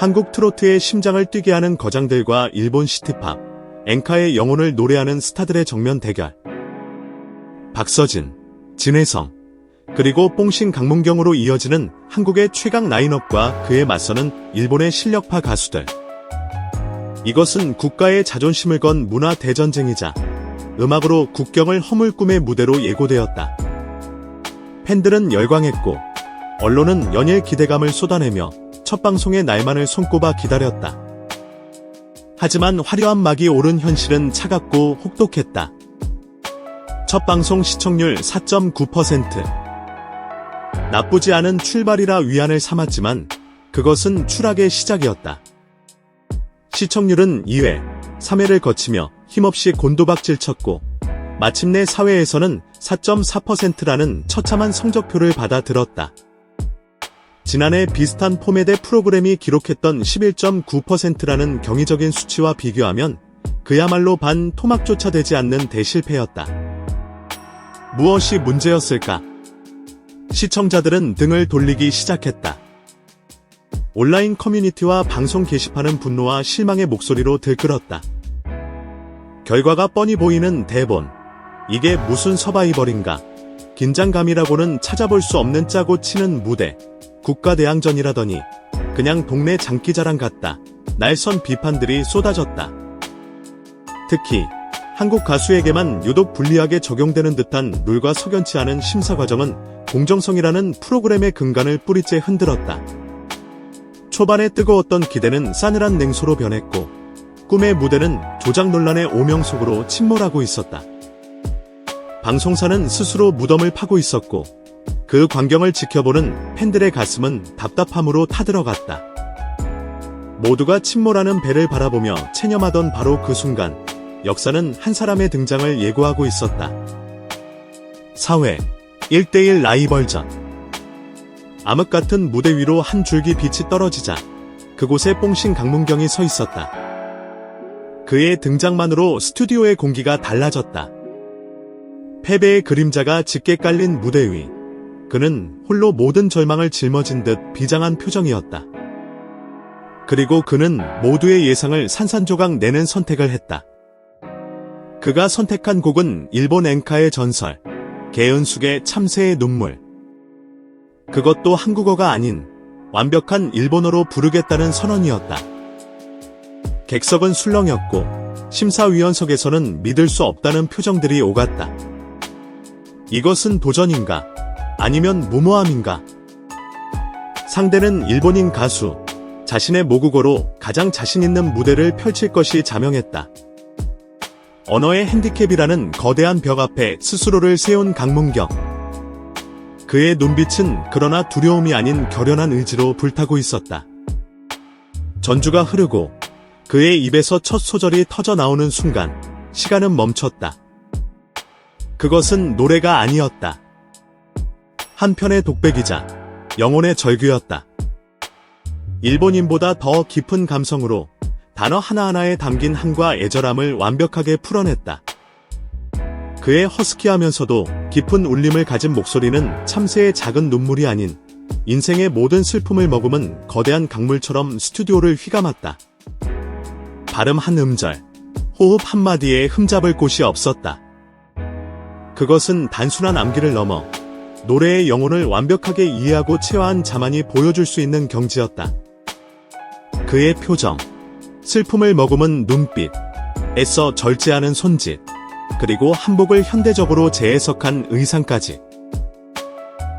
한국 트로트의 심장을 뛰게 하는 거장들과 일본 시티팝, 엔카의 영혼을 노래하는 스타들의 정면 대결. 박서진, 진혜성, 그리고 뽕신 강문경으로 이어지는 한국의 최강 라인업과 그에 맞서는 일본의 실력파 가수들. 이것은 국가의 자존심을 건 문화 대전쟁이자 음악으로 국경을 허물 꿈의 무대로 예고되었다. 팬들은 열광했고 언론은 연일 기대감을 쏟아내며 첫 방송의 날만을 손꼽아 기다렸다. 하지만 화려한 막이 오른 현실은 차갑고 혹독했다. 첫 방송 시청률 4.9%. 나쁘지 않은 출발이라 위안을 삼았지만 그것은 추락의 시작이었다. 시청률은 2회, 3회를 거치며 힘없이 곤두박질 쳤고 마침내 사회에서는 4.4%라는 처참한 성적표를 받아들었다. 지난해 비슷한 포맷의 프로그램이 기록했던 11.9%라는 경이적인 수치와 비교하면 그야말로 반 토막조차 되지 않는 대실패였다. 무엇이 문제였을까? 시청자들은 등을 돌리기 시작했다. 온라인 커뮤니티와 방송 게시판은 분노와 실망의 목소리로 들끓었다. 결과가 뻔히 보이는 대본. 이게 무슨 서바이벌인가? 긴장감이라고는 찾아볼 수 없는 짜고 치는 무대. 국가대항전이라더니 그냥 동네 장기자랑 같다. 날선 비판들이 쏟아졌다. 특히 한국 가수에게만 유독 불리하게 적용되는 듯한 룰과 석연치 않은 심사 과정은 공정성이라는 프로그램의 근간을 뿌리째 흔들었다. 초반에 뜨거웠던 기대는 싸늘한 냉소로 변했고 꿈의 무대는 조작 논란의 오명 속으로 침몰하고 있었다. 방송사는 스스로 무덤을 파고 있었고 그 광경을 지켜보는 팬들의 가슴은 답답함으로 타들어갔다. 모두가 침몰하는 배를 바라보며 체념하던 바로 그 순간 역사는 한 사람의 등장을 예고하고 있었다. 4회 1대1 라이벌전. 암흑같은 무대 위로 한 줄기 빛이 떨어지자 그곳에 뽕신 강문경이 서 있었다. 그의 등장만으로 스튜디오의 공기가 달라졌다. 패배의 그림자가 짙게 깔린 무대 위. 그는 홀로 모든 절망을 짊어진 듯 비장한 표정이었다. 그리고 그는 모두의 예상을 산산조각 내는 선택을 했다. 그가 선택한 곡은 일본 엔카의 전설, 개은숙의 참새의 눈물. 그것도 한국어가 아닌 완벽한 일본어로 부르겠다는 선언이었다. 객석은 술렁였고 심사위원석에서는 믿을 수 없다는 표정들이 오갔다. 이것은 도전인가? 아니면 무모함인가? 상대는 일본인 가수, 자신의 모국어로 가장 자신 있는 무대를 펼칠 것이 자명했다. 언어의 핸디캡이라는 거대한 벽 앞에 스스로를 세운 강문경. 그의 눈빛은 그러나 두려움이 아닌 결연한 의지로 불타고 있었다. 전주가 흐르고 그의 입에서 첫 소절이 터져 나오는 순간 시간은 멈췄다. 그것은 노래가 아니었다. 한편의 독백이자 영혼의 절규였다. 일본인보다 더 깊은 감성으로 단어 하나하나에 담긴 한과 애절함을 완벽하게 풀어냈다. 그의 허스키하면서도 깊은 울림을 가진 목소리는 참새의 작은 눈물이 아닌 인생의 모든 슬픔을 머금은 거대한 강물처럼 스튜디오를 휘감았다. 발음 한 음절, 호흡 한마디에 흠잡을 곳이 없었다. 그것은 단순한 암기를 넘어 노래의 영혼을 완벽하게 이해하고 체화한 자만이 보여줄 수 있는 경지였다. 그의 표정, 슬픔을 머금은 눈빛, 애써 절제하는 손짓, 그리고 한복을 현대적으로 재해석한 의상까지.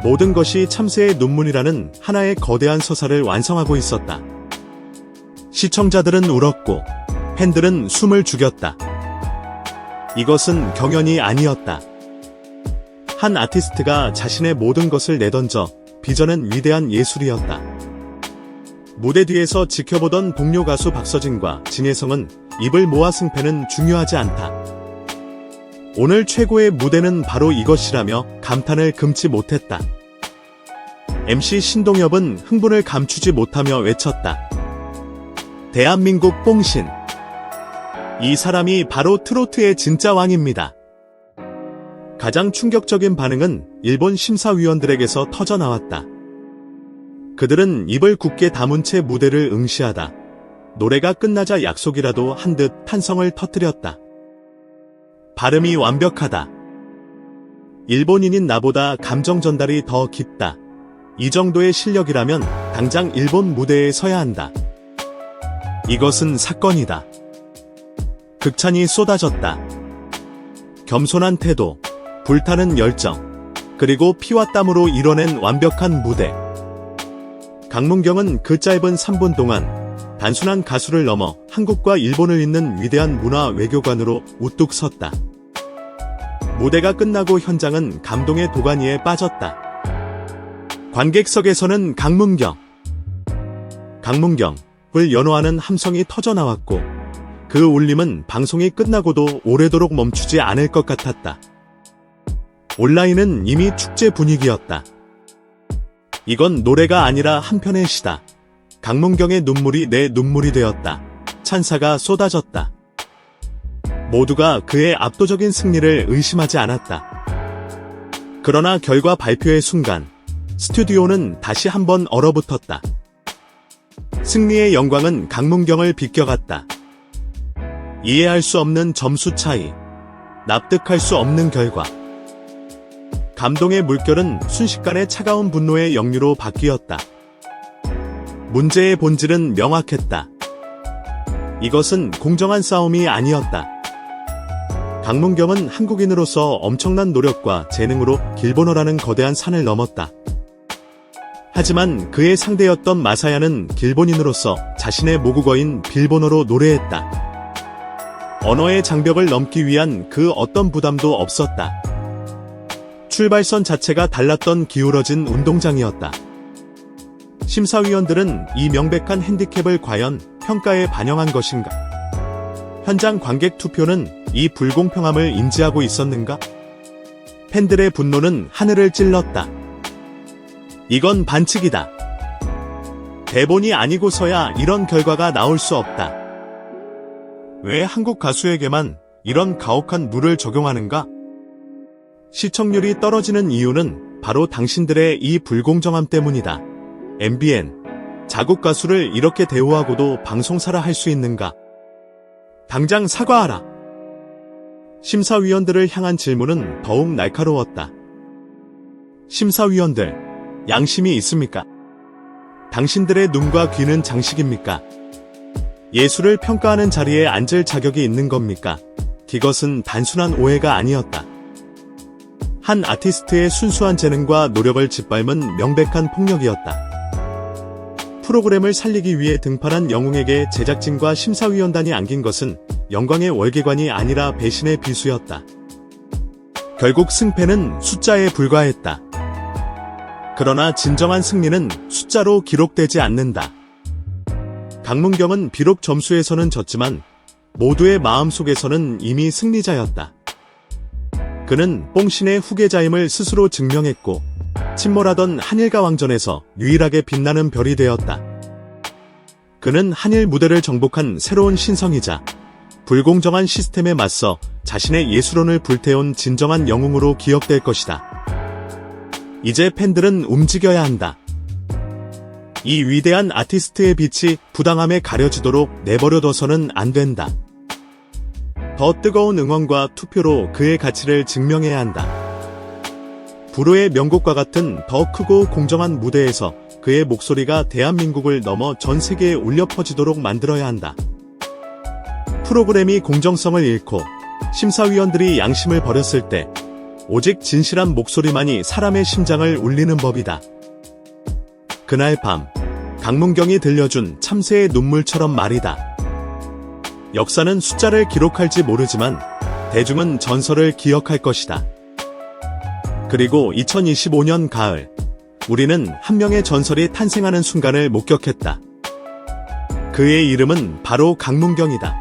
모든 것이 참새의 눈물이라는 하나의 거대한 서사를 완성하고 있었다. 시청자들은 울었고 팬들은 숨을 죽였다. 이것은 경연이 아니었다. 한 아티스트가 자신의 모든 것을 내던져 빚어낸 위대한 예술이었다. 무대 뒤에서 지켜보던 동료 가수 박서진과 진혜성은 입을 모아 승패는 중요하지 않다. 오늘 최고의 무대는 바로 이것이라며 감탄을 금치 못했다. MC 신동엽은 흥분을 감추지 못하며 외쳤다. 대한민국 뽕신. 이 사람이 바로 트로트의 진짜 왕입니다. 가장 충격적인 반응은 일본 심사위원들에게서 터져나왔다. 그들은 입을 굳게 다문 채 무대를 응시하다 노래가 끝나자 약속이라도 한 듯 탄성을 터뜨렸다. 발음이 완벽하다. 일본인인 나보다 감정 전달이 더 깊다. 이 정도의 실력이라면 당장 일본 무대에 서야 한다. 이것은 사건이다. 극찬이 쏟아졌다. 겸손한 태도, 불타는 열정, 그리고 피와 땀으로 이뤄낸 완벽한 무대. 강문경은 그 짧은 3분 동안 단순한 가수를 넘어 한국과 일본을 잇는 위대한 문화 외교관으로 우뚝 섰다. 무대가 끝나고 현장은 감동의 도가니에 빠졌다. 관객석에서는 강문경을 연호하는 함성이 터져나왔고 그 울림은 방송이 끝나고도 오래도록 멈추지 않을 것 같았다. 온라인은 이미 축제 분위기였다. 이건 노래가 아니라 한편의 시다. 강문경의 눈물이 내 눈물이 되었다. 찬사가 쏟아졌다. 모두가 그의 압도적인 승리를 의심하지 않았다. 그러나 결과 발표의 순간 스튜디오는 다시 한번 얼어붙었다. 승리의 영광은 강문경을 비껴갔다. 이해할 수 없는 점수 차이, 납득할 수 없는 결과. 감동의 물결은 순식간에 차가운 분노의 역류로 바뀌었다. 문제의 본질은 명확했다. 이것은 공정한 싸움이 아니었다. 강문경은 한국인으로서 엄청난 노력과 재능으로 길보노라는 거대한 산을 넘었다. 하지만 그의 상대였던 마사야는 길본인으로서 자신의 모국어인 빌보노로 노래했다. 언어의 장벽을 넘기 위한 그 어떤 부담도 없었다. 출발선 자체가 달랐던 기울어진 운동장이었다. 심사위원들은 이 명백한 핸디캡을 과연 평가에 반영한 것인가? 현장 관객 투표는 이 불공평함을 인지하고 있었는가? 팬들의 분노는 하늘을 찔렀다. 이건 반칙이다. 대본이 아니고서야 이런 결과가 나올 수 없다. 왜 한국 가수에게만 이런 가혹한 룰을 적용하는가? 시청률이 떨어지는 이유는 바로 당신들의 이 불공정함 때문이다. MBN, 자국 가수를 이렇게 대우하고도 방송사라 할 수 있는가? 당장 사과하라. 심사위원들을 향한 질문은 더욱 날카로웠다. 심사위원들, 양심이 있습니까? 당신들의 눈과 귀는 장식입니까? 예술을 평가하는 자리에 앉을 자격이 있는 겁니까? 그것은 단순한 오해가 아니었다. 한 아티스트의 순수한 재능과 노력을 짓밟은 명백한 폭력이었다. 프로그램을 살리기 위해 등판한 영웅에게 제작진과 심사위원단이 안긴 것은 영광의 월계관이 아니라 배신의 비수였다. 결국 승패는 숫자에 불과했다. 그러나 진정한 승리는 숫자로 기록되지 않는다. 강문경은 비록 점수에서는 졌지만 모두의 마음속에서는 이미 승리자였다. 그는 뽕신의 후계자임을 스스로 증명했고 침몰하던 한일가 왕전에서 유일하게 빛나는 별이 되었다. 그는 한일 무대를 정복한 새로운 신성이자 불공정한 시스템에 맞서 자신의 예술혼을 불태운 진정한 영웅으로 기억될 것이다. 이제 팬들은 움직여야 한다. 이 위대한 아티스트의 빛이 부당함에 가려지도록 내버려둬서는 안 된다. 더 뜨거운 응원과 투표로 그의 가치를 증명해야 한다. 불후의 명곡과 같은 더 크고 공정한 무대에서 그의 목소리가 대한민국을 넘어 전 세계에 울려 퍼지도록 만들어야 한다. 프로그램이 공정성을 잃고 심사위원들이 양심을 버렸을 때 오직 진실한 목소리만이 사람의 심장을 울리는 법이다. 그날 밤 강문경이 들려준 참새의 눈물처럼 말이다. 역사는 숫자를 기록할지 모르지만 대중은 전설을 기억할 것이다. 그리고 2025년 가을, 우리는 한 명의 전설이 탄생하는 순간을 목격했다. 그의 이름은 바로 강문경이다.